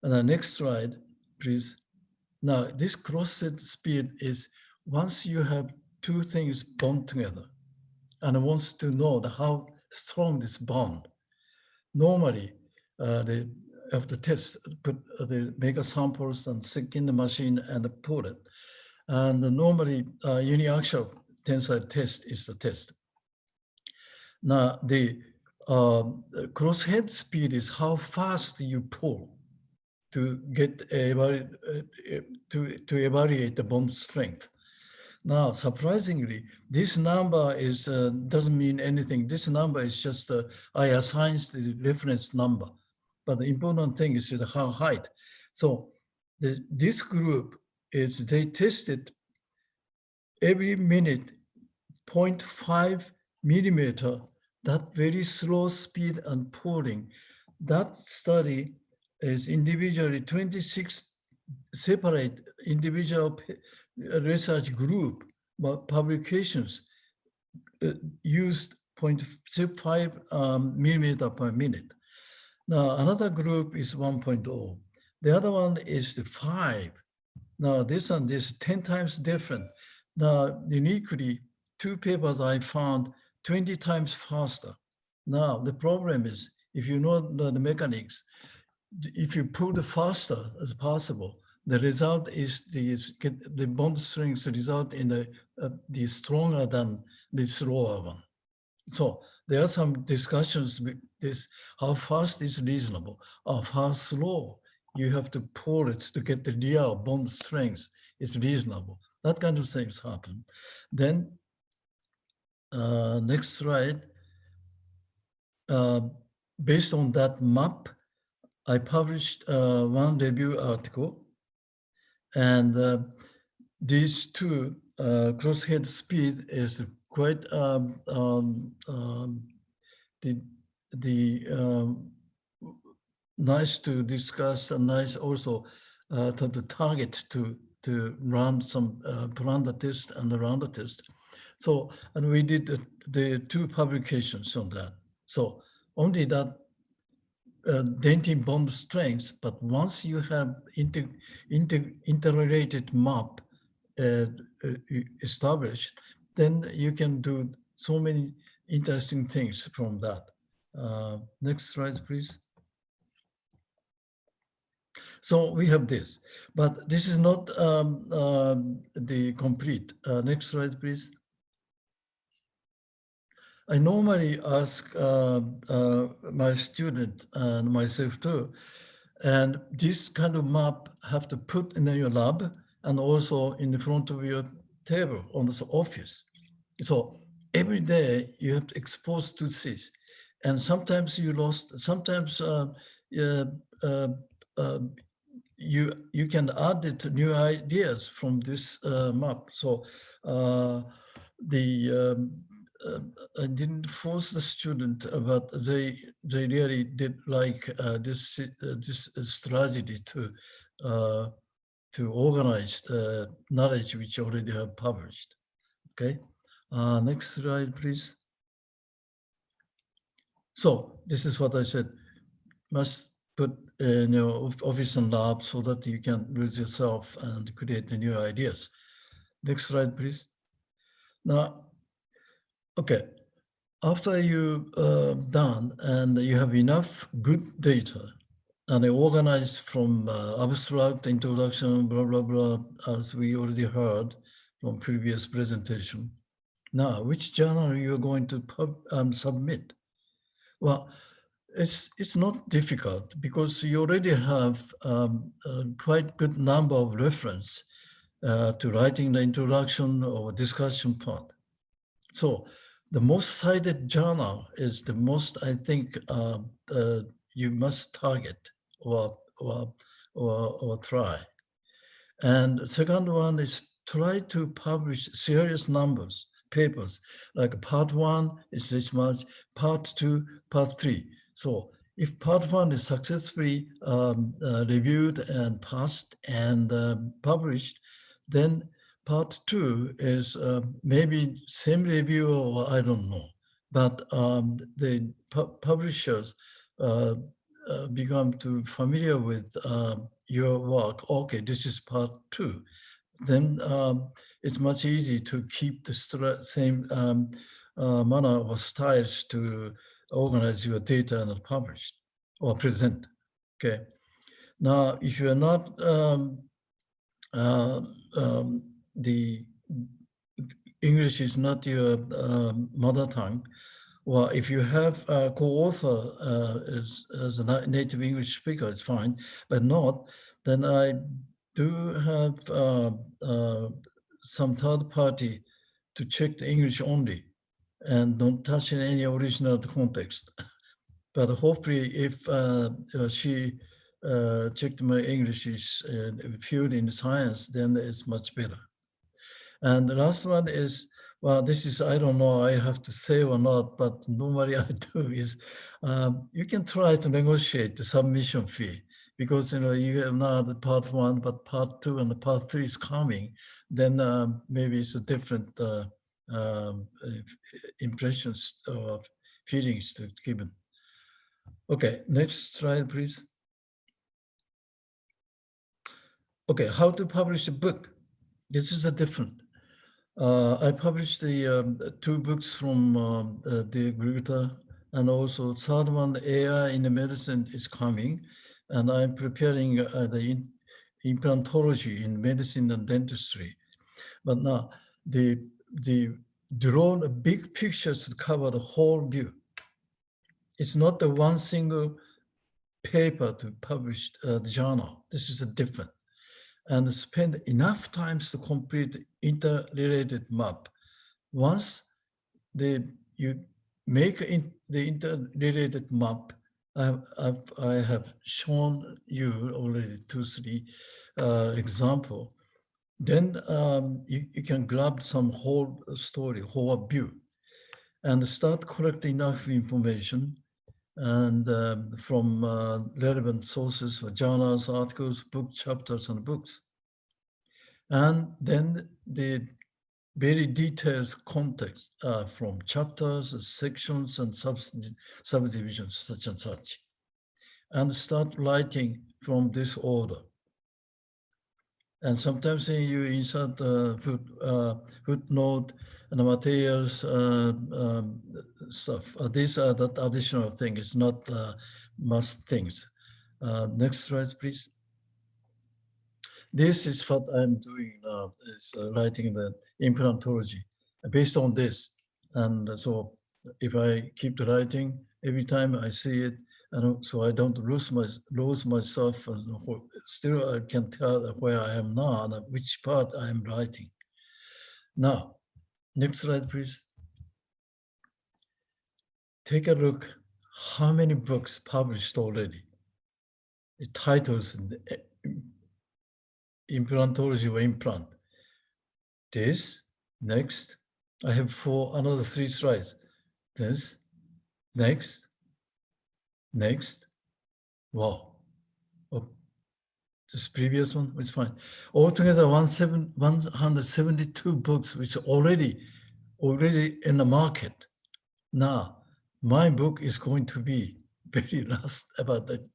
And the next slide, please. Now, this crosshead speed is once you have two things bond together and wants to know how strong this bond. Normally, they have to test, they make a samples and stick in the machine and put it. And normally, uniaxial tensile test is the test. Now, the crosshead speed is how fast you pull to get to evaluate the bond strength. Now, surprisingly, this number is doesn't mean anything. This number is just I assign the reference number, but the important thing is the height. So this group is they tested every minute 0.5 millimeter, that very slow speed and pulling. That study is individually 26 separate individual research group publications used 0.5 millimeter per minute. Now, another group is 1.0. The other one is the 5. Now, this and this 10 times different. Now, uniquely, two papers I found 20 times faster. Now, the problem is, if you know the mechanics, if you pull the faster as possible, the result is the bond strength result in the stronger than the slower one. So there are some discussions with this, how fast is reasonable, or how slow you have to pull it to get the real bond strength is reasonable. That kind of things happen. Then next slide. Based on that map, I published one review article, and these two crosshead speed is quite nice to discuss and nice also to target to run some plan the test and run the test. So, and we did the 2 publications on that. So only that dentin bond strength, but once you have interrelated map established, then you can do so many interesting things from that. Next slide, please. So we have this, but this is not the complete. Next slide, please. I normally ask my student and myself too, and this kind of map have to put in your lab and also in the front of your table on the office. So every day you have to expose to this, and sometimes you lost. Sometimes you can add it new ideas from this map. So I didn't force the student, but they really did like this strategy to organize the knowledge which already have published. Okay, next slide, please. So this is what I said. Must put in your office and lab so that you can lose yourself and create the new ideas. Next slide, please. Now, okay, after you done and you have enough good data and organized from abstract, introduction, blah, blah, blah, as we already heard from previous presentation. Now, which journal you're going to submit? Well, it's not difficult because you already have a quite good number of reference to writing the introduction or discussion part. So the most cited journal is the most, I think, you must target or try. And the second one is try to publish serious numbers, papers, like part 1 is this much, part 2, part 3. So if part 1 is successfully reviewed and passed and published, then part 2 is maybe same review or I don't know. But the publishers become too familiar with your work. Okay, this is part 2. Then it's much easier to keep the same manner or styles to organize your data and publish or present. Okay. Now, if you are not the English is not your mother tongue, well, if you have a co-author as a native English speaker, it's fine, but not, then I do have some third party to check the English only and don't touch in any original context. But hopefully if she checked my English is field in science, then it's much better. And the last one is, well, this is, I don't know, I have to say or not, but normally I do is, you can try to negotiate the submission fee because, you have now the part 1, but part 2 and the part 3 is coming, then maybe it's a different impressions or feelings to given. Okay, next slide, please. Okay, how to publish a book. This is a different. I published the 2 books from the Gruyter, and also third one, AI in the medicine is coming, and I'm preparing the implantology in medicine and dentistry. But now the drawn big pictures to cover the whole view. It's not the one single paper to publish the journal. This is a different. And spend enough times to complete the interrelated map. Once you make the interrelated map, I have shown you already 2, 3 example. Then you can grab some whole story, whole view, and start collecting enough information and from relevant sources for journals, articles, book chapters, and books. And then the very detailed context from chapters, sections, and subdivisions, such and such. And start writing from this order. And sometimes you insert footnote and the materials stuff. These are that additional thing. It's not must things. Next slide, please. This is what I'm doing now, is writing the implantology based on this. And so if I keep writing, every time I see it, and so I don't lose myself, and still I can tell where I am now and which part I am writing. Now, next slide, please. Take a look how many books published already. The titles, implantology or implant. This, next. I have another 3 slides. This, next. Next. Wow. Oh, this previous one was fine. Altogether, 172 books which are already in the market. Now, my book is going to be very last about that.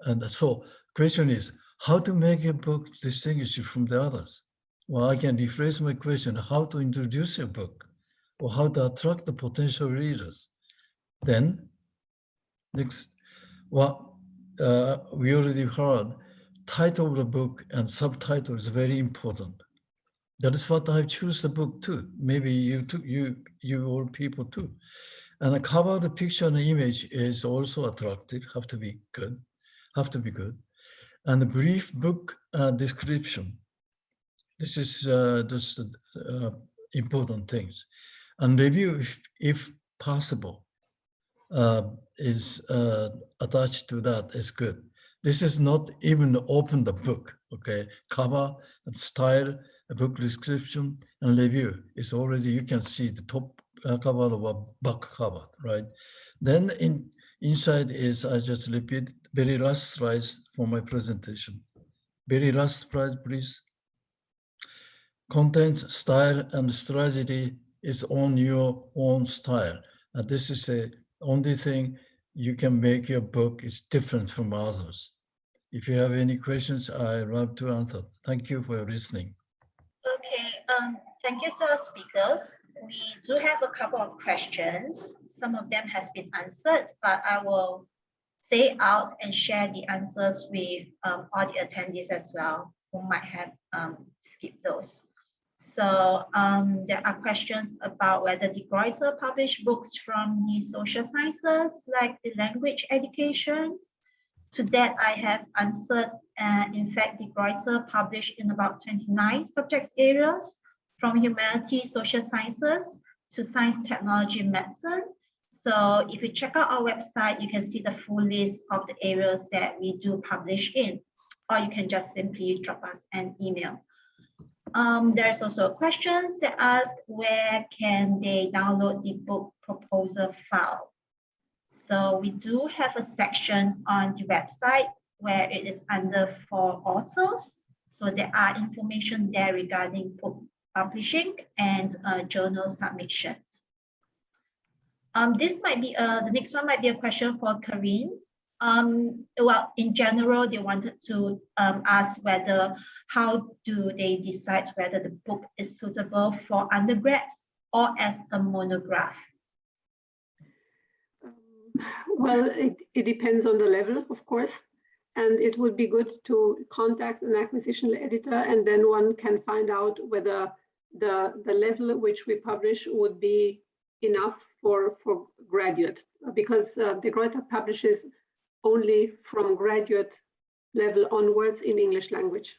And so, question is, how to make a book distinguished from the others? Well, I can rephrase my question: how to introduce a book, or how to attract the potential readers? Then. Next, well, we already heard, title of the book and subtitle is very important. That is what I choose the book too. Maybe you too, you or people too. And the cover, the picture and the image is also attractive, have to be good. And the brief book description. This is just important things. And review, if possible. Is attached to that is good. This is not even open the book, okay? Cover and style, a book description and review is already, you can see the top cover of a back cover, right? Then inside is, I just repeat, very last slides for my presentation. Very last slide, please. Content, style, and strategy is on your own style. And this is the only thing you can make your book is different from others. If you have any questions, I'd love to answer. Thank you for listening. Okay, thank you to our speakers. We do have a couple of questions. Some of them has been answered, but I will say out and share the answers with all the attendees as well, who might have skipped those. So there are questions about whether the Gruyter published books from the social sciences, like the language education. To that, I have answered. In fact, the Gruyter published in about 29 subject areas, from humanities, social sciences, to science, technology, medicine. So if you check out our website, you can see the full list of the areas that we do publish in, or you can just simply drop us an email. There's also questions that ask where can they download the book proposal file. So we do have a section on the website where it is under for authors. So there are information there regarding book publishing and journal submissions. This might be the next one might be a question for Karin. Well, in general, they wanted to ask whether how do they decide whether the book is suitable for undergrads or as a monograph? Well, it depends on the level, of course, and it would be good to contact an acquisition editor, and then one can find out whether the level at which we publish would be enough for graduate, because the Gruyter publishes only from graduate level onwards in English language.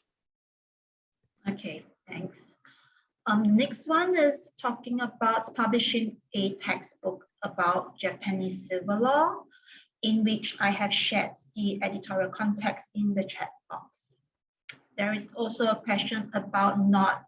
Okay, thanks. Next one is talking about publishing a textbook about Japanese civil law, in which I have shared the editorial context in the chat box. There is also a question about not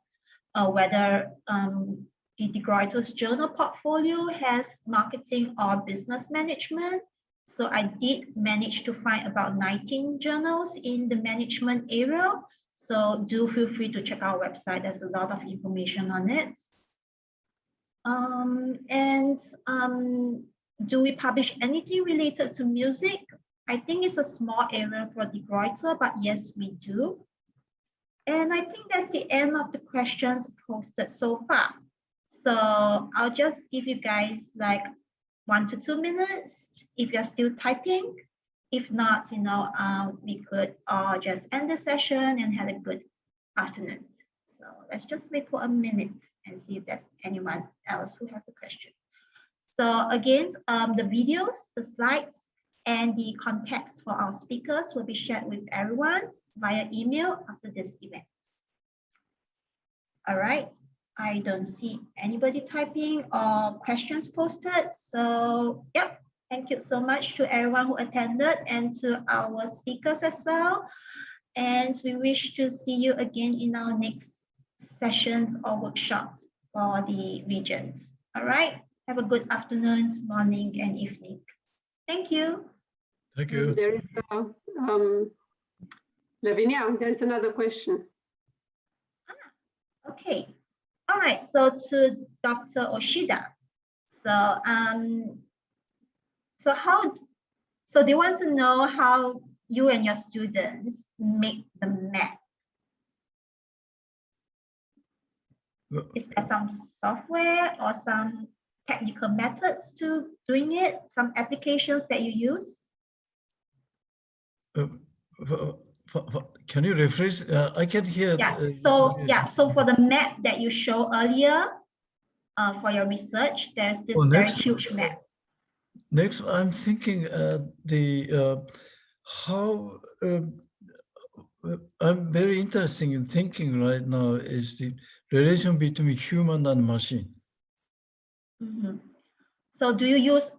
whether the Gruyter's journal portfolio has marketing or business management. So I did manage to find about 19 journals in the management area. So do feel free to check our website. There's a lot of information on it. Do we publish anything related to music? I think it's a small area for the Gruyter, but yes, we do. And I think that's the end of the questions posted so far. So I'll just give you guys like 1 to 2 minutes if you're still typing. If not, we could just end the session and have a good afternoon. So let's just wait for a minute and see if there's anyone else who has a question. So again, the videos, the slides, and the context for our speakers will be shared with everyone via email after this event. All right, I don't see anybody typing or questions posted. So yep, thank you so much to everyone who attended and to our speakers as well. And we wish to see you again in our next sessions or workshops for the regions. All right, have a good afternoon, morning, and evening. Thank you. Thank you. There is, Lavinia, there is another question. Okay. All right. So to Dr. Oshida. So they want to know how you and your students make the map. Is there some software or some technical methods to doing it? Some applications that you use? Can you rephrase? I can't hear. Yeah. So for the map that you showed earlier, for your research, there's this very huge map. Next, I'm thinking how I'm very interested in thinking right now is the relation between human and machine. Mm-hmm. So do you use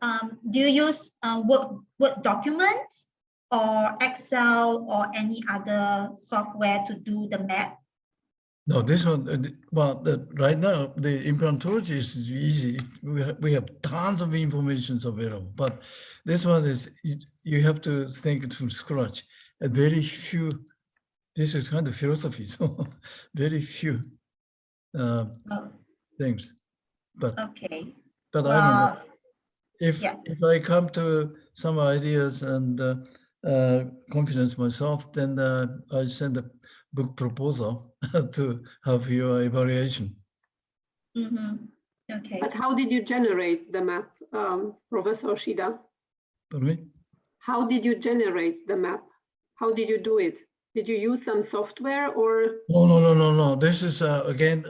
Word documents or Excel or any other software to do the map? No, this one, well, right now, the implantology is easy. We have tons of information available, but this one is, you have to think from scratch. A very few, this is kind of philosophy, so very few things. But, okay. but I don't know. If I come to some ideas and confidence myself, then I send a book proposal to have your evaluation. Mm-hmm. Okay. But how did you generate the map, Professor Oshida? Pardon me? How did you generate the map? How did you do it? Did you use some software or? No. This is again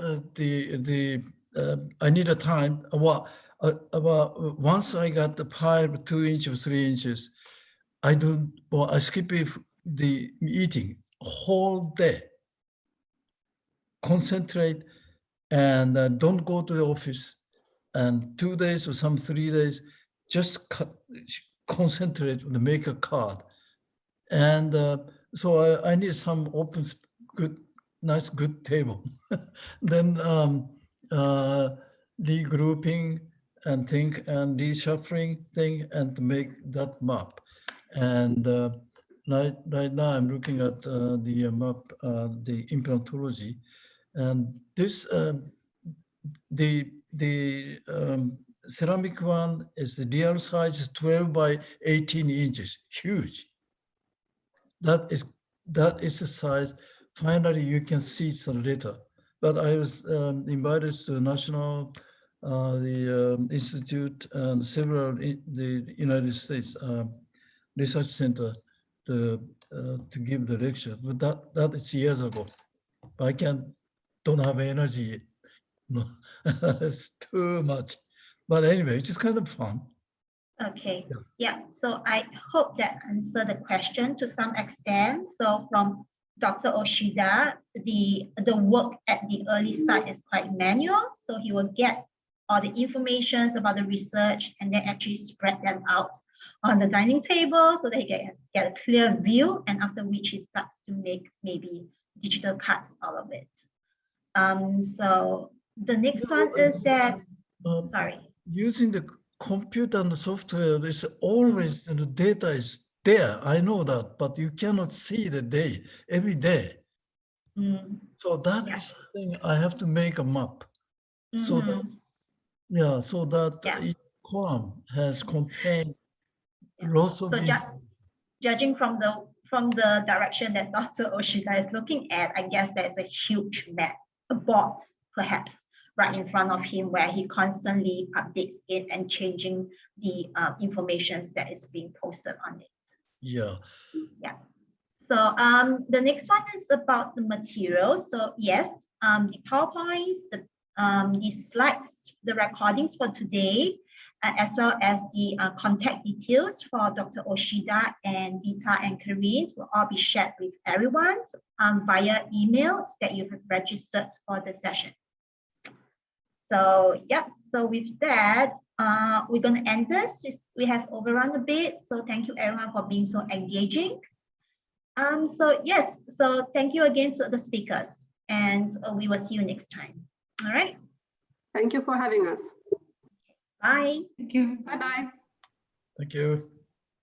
I need a time. About once I got the pile 2 inches, 3 inches, I skip the eating whole day. Concentrate and don't go to the office. And 2 days or some 3 days, just concentrate on make a card. And so I need some open, nice, good table. Then regrouping and think and reshuffling thing and to make that map. And right now I'm looking at the map, the implantology, and this the ceramic one is the real size is 12 by 18 inches, huge. That is the size. Finally, you can see it later. But I was invited to National Institute and several the United States research center to give the lecture. But that is years ago. I don't have energy. No, it's too much. But anyway, it's just kind of fun. Okay. Yeah. So I hope that answered the question to some extent. So from Dr. Oshida, the work at the early start is quite manual. So he will get all the information about the research and then actually spread them out on the dining table so that he get a clear view, and after which he starts to make maybe digital cuts out of it. So the next one is that, sorry. Using the computer and software is always, the data is there. I know that, but you cannot see the day every day. So that is the thing. I have to make a map. So that, so that each column has contained lots of. So judging from the direction that Dr. Oshida is looking at, I guess there's a huge map, a board perhaps, right in front of him where he constantly updates it and changing the information that is being posted on it. Yeah. So the next one is about the materials. So yes, the PowerPoints, the slides, the recordings for today, as well as the contact details for Dr. Oshida and Beata and Karin will all be shared with everyone via emails that you've registered for the session. So yeah, so with that, we're going to end this. We have overrun a bit, so thank you everyone for being so engaging. So yes, so thank you again to the speakers, and we will see you next time. All right. Thank you for having us. Bye. Thank you. Bye-bye. Thank you.